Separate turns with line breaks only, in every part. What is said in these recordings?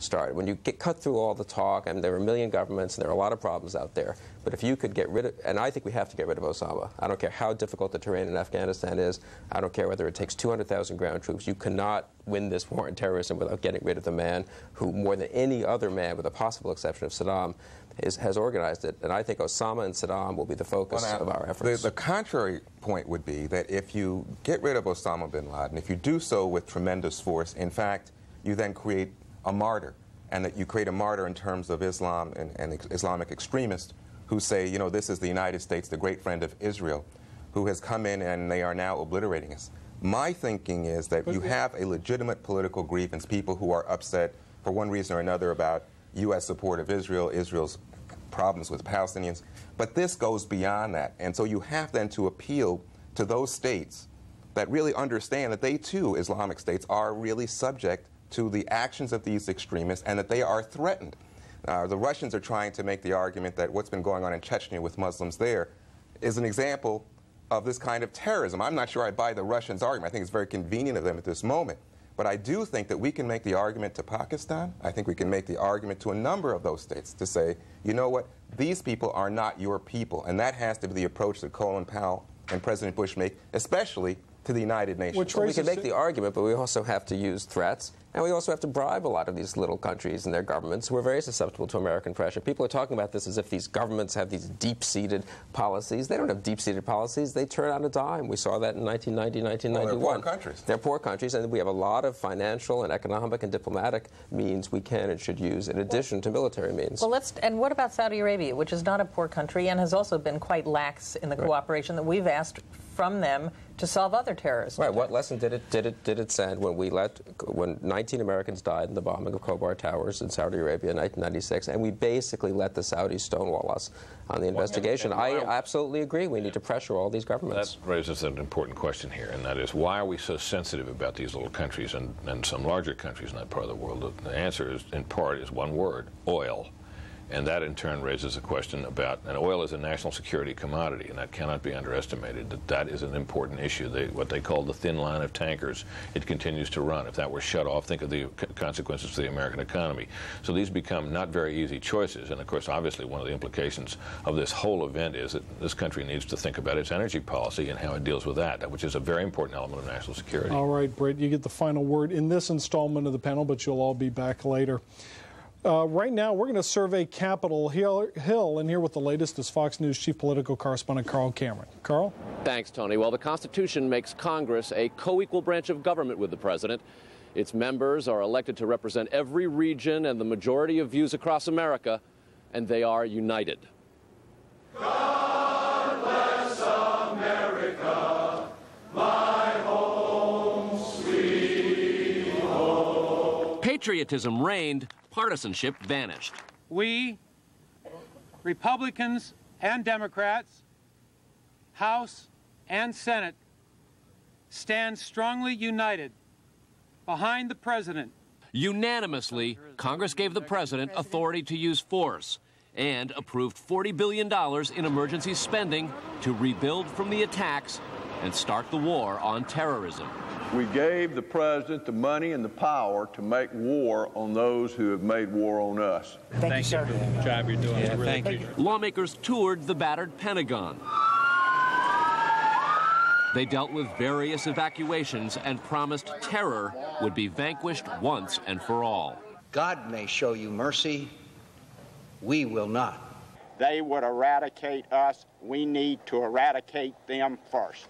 started. When you cut through all the talk, and there are a million governments, and there are a lot of problems out there, but if you could get rid of, and I think we have to get rid of Osama. I don't care how difficult the terrain in Afghanistan is. I don't care whether it takes 200,000 ground troops. You cannot win this war on terrorism without getting rid of the man who, more than any other man, with a possible exception of Saddam, has organized it. And I think Osama and Saddam will be the focus of our efforts.
The contrary point would be that if you get rid of Osama bin Laden, if you do so with tremendous force, in fact, you then create a martyr, and that you create a martyr in terms of Islam and Islamic extremists who say, you know, this is the United States, the great friend of Israel, who has come in and they are now obliterating us. My thinking is that you have a legitimate political grievance, people who are upset for one reason or another about U.S. support of Israel, Israel's problems with Palestinians, but this goes beyond that. And so you have then to appeal to those states that really understand that they too, Islamic states, are really subject to the actions of these extremists and that they are threatened. The Russians are trying to make the argument that what's been going on in Chechnya with Muslims there is an example of this kind of terrorism. I'm not sure I buy the Russians' argument. I think it's very convenient of them at this moment. But I do think that we can make the argument to Pakistan. I think we can make the argument to a number of those states to say, you know what, these people are not your people. And that has to be the approach that Colin Powell and President Bush make, especially to the United Nations.
Well, we can make the argument, but we also have to use threats, and we also have to bribe a lot of these little countries and their governments who are very susceptible to American pressure. People are talking about this as if these governments have these deep-seated policies. They don't have deep-seated policies. They turn on a dime. We saw that in 1990, 1991.
Well, they're poor countries.
They're poor countries, and we have a lot of financial and economic and diplomatic means we can and should use in addition to military means.
Well, and what about Saudi Arabia, which is not a poor country and has also been quite lax in the cooperation that we've asked from them to solve other terrorism?
Right. What lesson did it send when 19 Americans died in the bombing of Khobar Towers in Saudi Arabia in 1996, and we basically let the Saudis stonewall us on the investigation? I absolutely agree. We need to pressure all these governments.
That raises an important question here, and that is, why are we so sensitive about these little countries and some larger countries in that part of the world? The answer is, in part, is one word: oil. And that, in turn, raises a question about, and oil is a national security commodity, and that cannot be underestimated, that is an important issue. What they call the thin line of tankers, it continues to run. If that were shut off, think of the consequences to the American economy. So these become not very easy choices, and of course, obviously, one of the implications of this whole event is that this country needs to think about its energy policy and how it deals with that, which is a very important element of national security.
All right, Brit, you get the final word in this installment of the panel, but you'll all be back later. Right now, we're going to survey Capitol Hill, and here with the latest is Fox News chief political correspondent Carl Cameron. Carl?
Thanks, Tony. Well, the Constitution makes Congress a co-equal branch of government with the president. Its members are elected to represent every region and the majority of views across America, and they are united.
God bless America, my home, sweet home.
Patriotism reigned. Partisanship vanished.
We, Republicans and Democrats, House and Senate, stand strongly united behind the president.
Unanimously, Congress gave the president authority to use force and approved $40 billion in emergency spending to rebuild from the attacks and start the war on terrorism.
We gave the president the money and the power to make war on those who have made war on us.
Thank you, sir.
For the job you're doing.
Yeah,
really
thank you.
Lawmakers toured the battered Pentagon. They dealt with various evacuations and promised terror would be vanquished once and for all.
God may show you mercy. We will not.
They would eradicate us. We need to eradicate them first.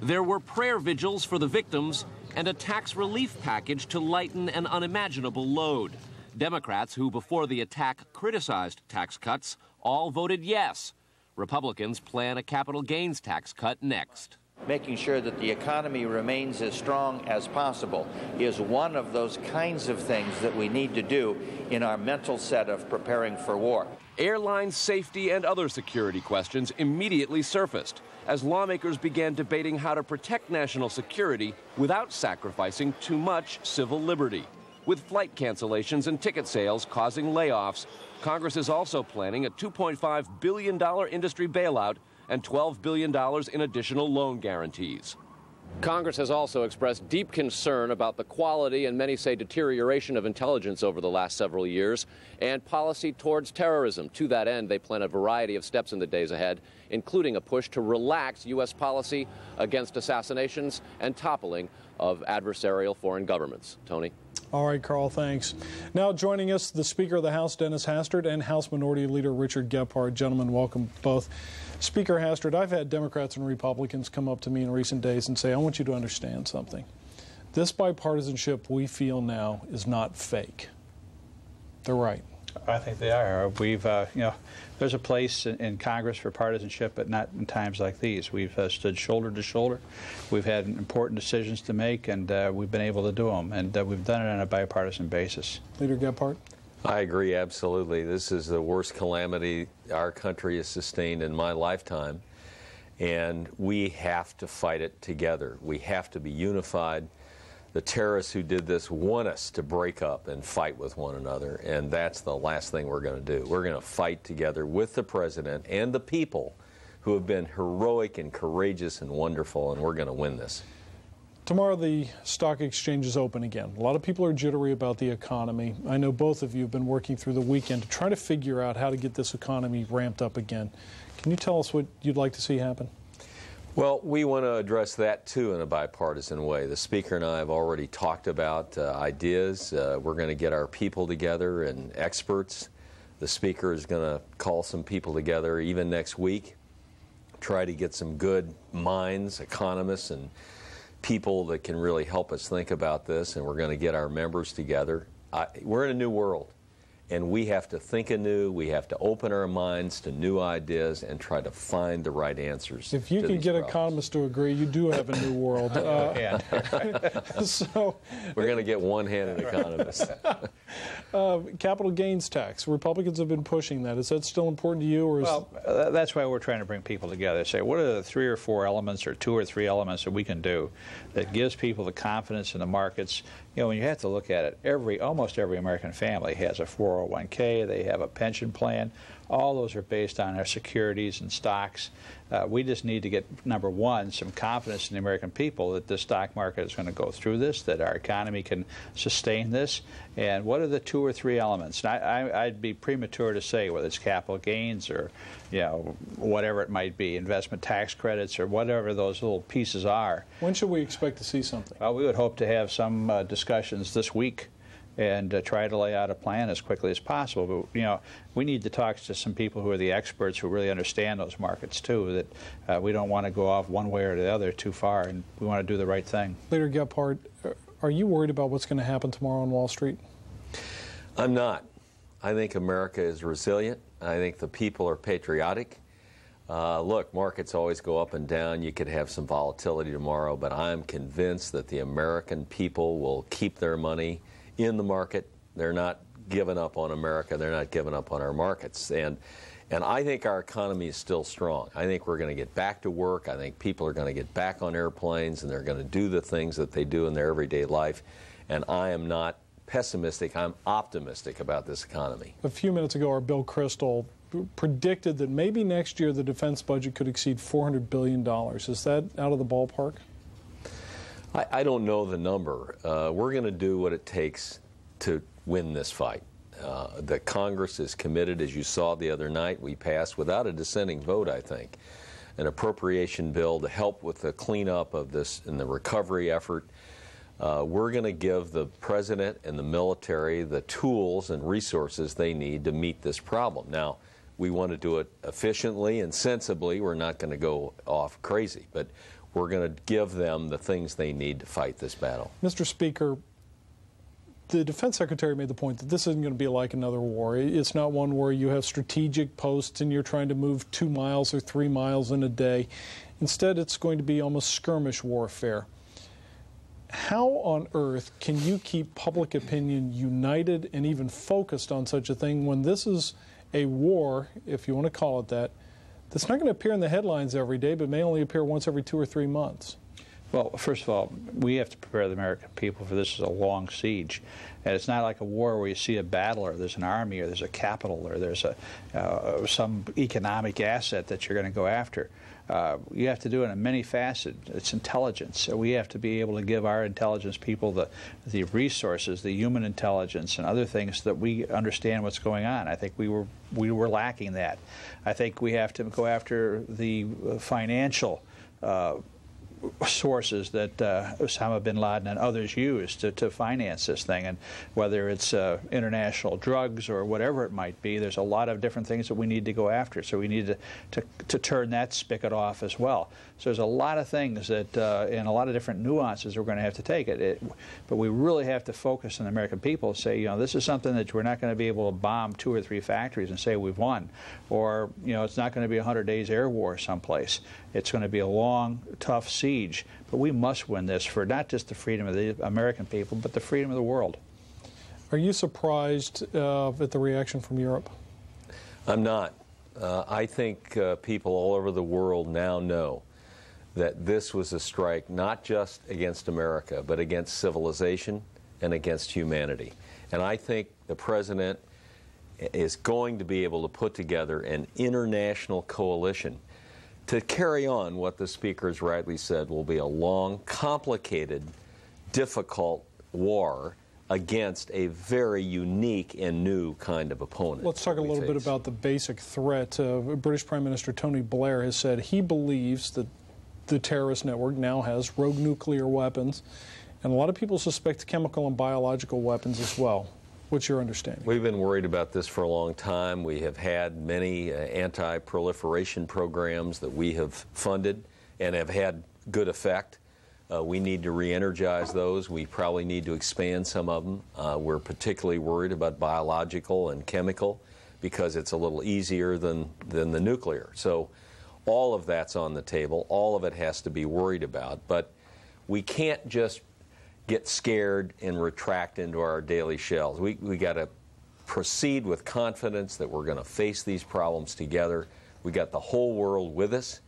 There were prayer vigils for the victims and a tax relief package to lighten an unimaginable load. Democrats, who before the attack criticized tax cuts, all voted yes. Republicans plan a capital gains tax cut next.
Making sure that the economy remains as strong as possible is one of those kinds of things that we need to do in our mental set of preparing for war.
Airline safety and other security questions immediately surfaced as lawmakers began debating how to protect national security without sacrificing too much civil liberty. With flight cancellations and ticket sales causing layoffs, Congress is also planning a $2.5 billion industry bailout and $12 billion in additional loan guarantees. Congress has also expressed deep concern about the quality and many say deterioration of intelligence over the last several years and policy towards terrorism. To that end, they plan a variety of steps in the days ahead, including a push to relax U.S. policy against assassinations and toppling of adversarial foreign governments. Tony?
All right, Carl, thanks. Now joining us, the Speaker of the House, Dennis Hastert, and House Minority Leader Richard Gephardt. Gentlemen, welcome both. Speaker Hastert, I've had Democrats and Republicans come up to me in recent days and say, I want you to understand something. This bipartisanship we feel now is not fake. They're right.
I think they are. We've, there's a place in Congress for partisanship, but not in times like these. We've stood shoulder to shoulder. We've had important decisions to make, and we've been able to do them. And we've done it on a bipartisan basis.
Leader Gephardt?
I agree, absolutely. This is the worst calamity our country has sustained in my lifetime, and we have to fight it together. We have to be unified. The terrorists who did this want us to break up and fight with one another, and that's the last thing we're going to do. We're going to fight together with the president and the people who have been heroic and courageous and wonderful, and we're going to win this.
Tomorrow the stock exchange is open again. A lot of people are jittery about the economy. I know both of you have been working through the weekend to try to figure out how to get this economy ramped up again. Can you tell us what you'd like to see happen?
Well, we want to address that, too, in a bipartisan way. The Speaker and I have already talked about ideas. We're going to get our people together and experts. The Speaker is going to call some people together even next week, try to get some good minds, economists, and people that can really help us think about this, and we're going to get our members together. We're in a new world, and we have to think anew. We have to open our minds to new ideas and try to find the right answers.
If you can get
problems.
Economists to agree, you do have a new world. So
we're going to get one-handed economists.
Capital gains tax. Republicans have been pushing that. Is that still important to you? Or is
well, that's why we're trying to bring people together. Say, what are the 3 or 4 elements or 2 or 3 elements that we can do that gives people the confidence in the markets? You know, when you have to look at it, almost every American family has a 401k, they have a pension plan. All those are based on our securities and stocks. We just need to get, number one, some confidence in the American people that the stock market is going to go through this, that our economy can sustain this. And what are the 2 or 3 elements? And I'd be premature to say whether it's capital gains or, whatever it might be, investment tax credits or whatever those little pieces are.
When should we expect to see something?
We would hope to have some discussions this week and try to lay out a plan as quickly as possible. But, we need to talk to some people who are the experts who really understand those markets, too, that we don't want to go off one way or the other too far, and we want to do the right thing.
Leader Gephardt, are you worried about what's going to happen tomorrow on Wall Street?
I'm not. I think America is resilient. I think the people are patriotic. Look, markets always go up and down. You could have some volatility tomorrow, but I'm convinced that the American people will keep their money in the market. They're not giving up on America. They're not giving up on our markets. And I think our economy is still strong. I think we're going to get back to work. I think people are going to get back on airplanes, and they're going to do the things that they do in their everyday life. And I am not pessimistic. I'm optimistic about this economy.
A few minutes ago, our Bill Kristol predicted that maybe next year the defense budget could exceed $400 billion. Is that out of the ballpark?
I don't know the number. We're going to do what it takes to win this fight. The Congress is committed. As you saw the other night, we passed, without a dissenting vote, I think, an appropriation bill to help with the cleanup of this and the recovery effort. We're going to give the president and the military the tools and resources they need to meet this problem. Now, we want to do it efficiently and sensibly. We're not going to go off crazy, but we're going to give them the things they need to fight this battle.
Mr. Speaker, the Defense Secretary made the point that this isn't going to be like another war. It's not one where you have strategic posts and you're trying to move 2 miles or 3 miles in a day. Instead, it's going to be almost skirmish warfare. How on earth can you keep public opinion united and even focused on such a thing when this is a war, if you want to call it that, that's not going to appear in the headlines every day, but may only appear once every 2 or 3 months?
Well, first of all, we have to prepare the American people for this as a long siege. And it's not like a war where you see a battle or there's an army or there's a capital or there's some economic asset that you're going to go after. You have to do it in many facets. It's intelligence. So we have to be able to give our intelligence people the resources, the human intelligence and other things that we understand what's going on. I think we were lacking that. I think we have to go after the financial sources that Osama bin Laden and others use to finance this thing, and whether it's international drugs or whatever it might be, there's a lot of different things that we need to go after. So we need to turn that spigot off as well. So there's a lot of things that and a lot of different nuances we're going to have to take but we really have to focus on the American people and say, this is something that we're not going to be able to bomb 2 or 3 factories and say we've won, or it's not going to be 100 days air war someplace. It's going to be a long, tough siege, but we must win this for not just the freedom of the American people, but the freedom of the world.
Are you surprised at the reaction from Europe?
I'm not. I think people all over the world now know that this was a strike not just against America, but against civilization and against humanity. And I think the president is going to be able to put together an international coalition to carry on what the speaker has rightly said will be a long, complicated, difficult war against a very unique and new kind of opponent.
Let's talk a little bit about the basic threat. British Prime Minister Tony Blair has said he believes that the terrorist network now has rogue nuclear weapons, and a lot of people suspect chemical and biological weapons as well. What's your understanding?
We've been worried about this for a long time. We have had many anti-proliferation programs that we have funded and have had good effect. We need to re-energize those. We probably need to expand some of them. We're particularly worried about biological and chemical because it's a little easier than the nuclear. So all of that's on the table. All of it has to be worried about. But we can't just get scared and retract into our daily shells. We got to proceed with confidence that we're going to face these problems together. We got the whole world with us,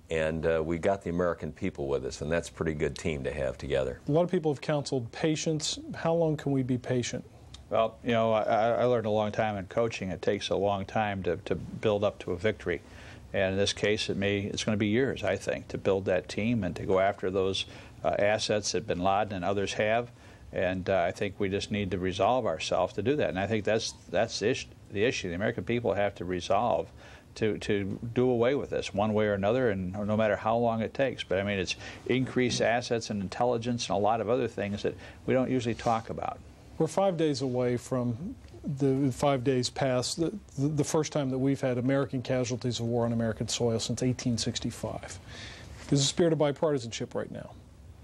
and we got the American people with us, and that's a pretty good team to have together.
A lot of people have counseled patience. How long can we be patient?
Well, I learned a long time in coaching. It takes a long time to build up to a victory. And in this case, it's going to be years, I think, to build that team and to go after those assets that bin Laden and others have. And I think we just need to resolve ourselves to do that. And I think that's the issue. The American people have to resolve to do away with this one way or another, and no matter how long it takes. But I mean, it's increased assets and intelligence and a lot of other things that we don't usually talk about.
We're 5 days away from the 5 days past the first time that we've had American casualties of war on American soil since 1865. There's a spirit of bipartisanship right now.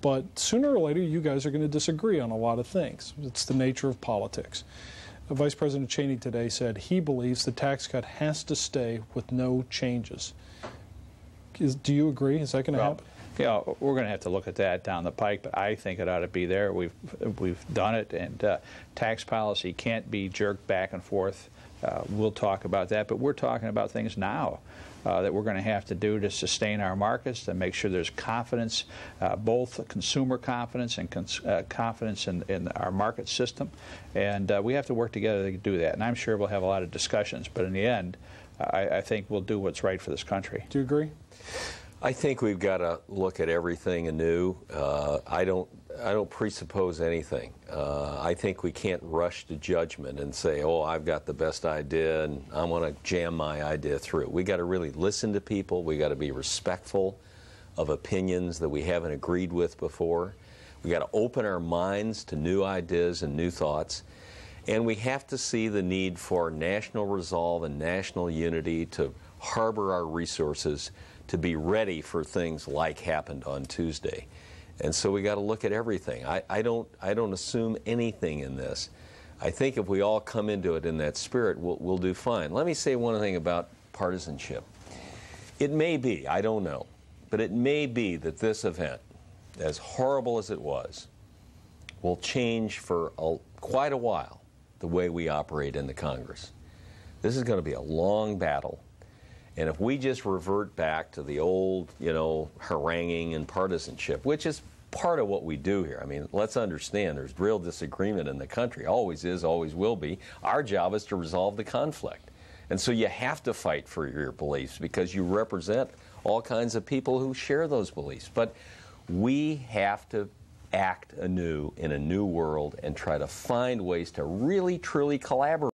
But sooner or later, you guys are going to disagree on a lot of things. It's the nature of politics. Vice President Cheney today said he believes the tax cut has to stay with no changes. Do you agree? Is that going to happen?
We're going to have to look at that down the pike, but I think it ought to be there. We've done it, and tax policy can't be jerked back and forth. We'll talk about that, but we're talking about things now that we're going to have to do to sustain our markets, to make sure there's confidence, both consumer confidence and confidence in our market system. And we have to work together to do that. And I'm sure we'll have a lot of discussions, but in the end, I think we'll do what's right for this country.
Do you agree?
I think we've got to look at everything anew. I don't presuppose anything. I think we can't rush to judgment and say, oh, I've got the best idea and I want to jam my idea through. We got to really listen to people. We got to be respectful of opinions that we haven't agreed with before. We got to open our minds to new ideas and new thoughts. And we have to see the need for national resolve and national unity to harbor our resources to be ready for things like happened on Tuesday. And so we got to look at everything. I don't assume anything in this. I think if we all come into it in that spirit, we'll do fine. Let me say one thing about partisanship. It may be, I don't know, but it may be that this event, as horrible as it was, will change for quite a while the way we operate in the Congress. This is going to be a long battle. And if we just revert back to the old, haranguing and partisanship, which is part of what we do here. I mean, let's understand there's real disagreement in the country. Always is, always will be. Our job is to resolve the conflict. And so you have to fight for your beliefs because you represent all kinds of people who share those beliefs. But we have to act anew in a new world and try to find ways to really, truly collaborate.